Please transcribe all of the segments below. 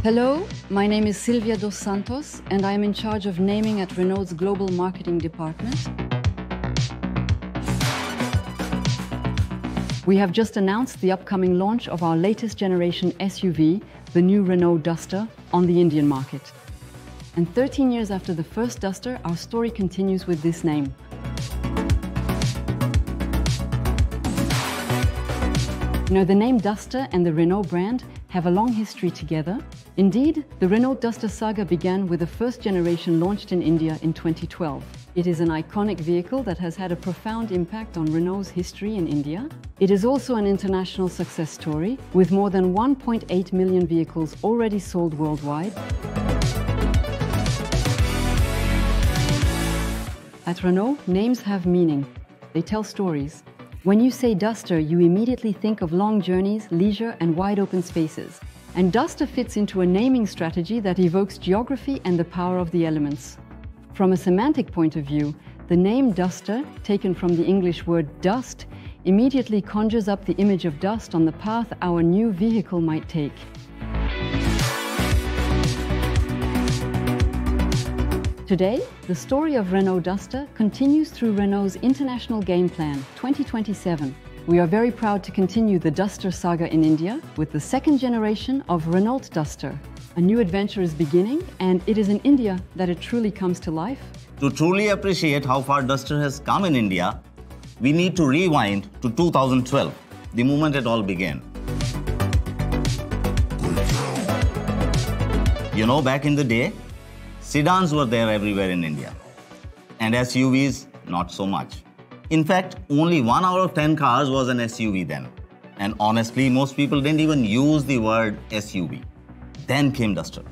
Hello, my name is Silvia dos Santos and I am in charge of naming at Renault's global marketing department. We have just announced the upcoming launch of our latest generation SUV, the new Renault Duster, on the Indian market. And 13 years after the first Duster, our story continues with this name. You know, the name Duster and the Renault brand have a long history together. Indeed, the Renault Duster saga began with the first generation launched in India in 2012. It is an iconic vehicle that has had a profound impact on Renault's history in India. It is also an international success story, with more than 1.8 million vehicles already sold worldwide. At Renault, names have meaning. They tell stories. When you say Duster, you immediately think of long journeys, leisure, and wide open spaces. And Duster fits into a naming strategy that evokes geography and the power of the elements. From a semantic point of view, the name Duster, taken from the English word dust, immediately conjures up the image of dust on the path our new vehicle might take. Today, the story of Renault Duster continues through Renault's international game plan, 2027. We are very proud to continue the Duster saga in India with the second generation of Renault Duster. A new adventure is beginning, and it is in India that it truly comes to life. To truly appreciate how far Duster has come in India, we need to rewind to 2012, the moment it all began. You know, back in the day, sedans were there everywhere in India, and SUVs, not so much. In fact, only 1 out of 10 cars was an SUV then. And honestly, most people didn't even use the word SUV. Then came Duster.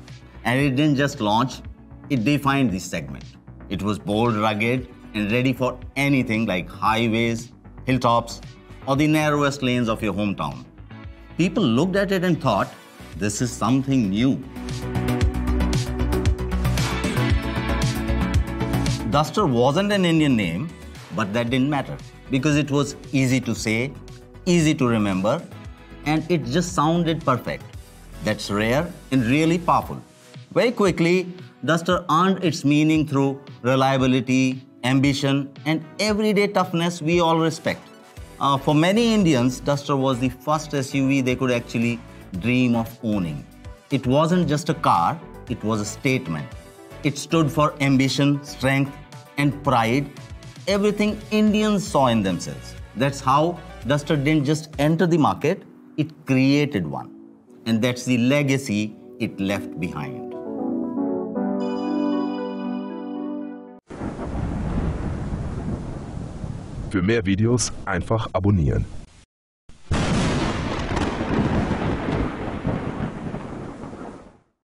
And it didn't just launch, it defined the segment. It was bold, rugged, and ready for anything like highways, hilltops, or the narrowest lanes of your hometown. People looked at it and thought, this is something new. Duster wasn't an Indian name, but that didn't matter because it was easy to say, easy to remember, and it just sounded perfect. That's rare and really powerful. Very quickly, Duster earned its meaning through reliability, ambition, and everyday toughness we all respect. For many Indians, Duster was the first SUV they could actually dream of owning. It wasn't just a car, it was a statement. It stood for ambition, strength, and pride, everything Indians saw in themselves. That's how Duster didn't just enter the market, it created one. And that's the legacy it left behind. Für mehr Videos einfach abonnieren.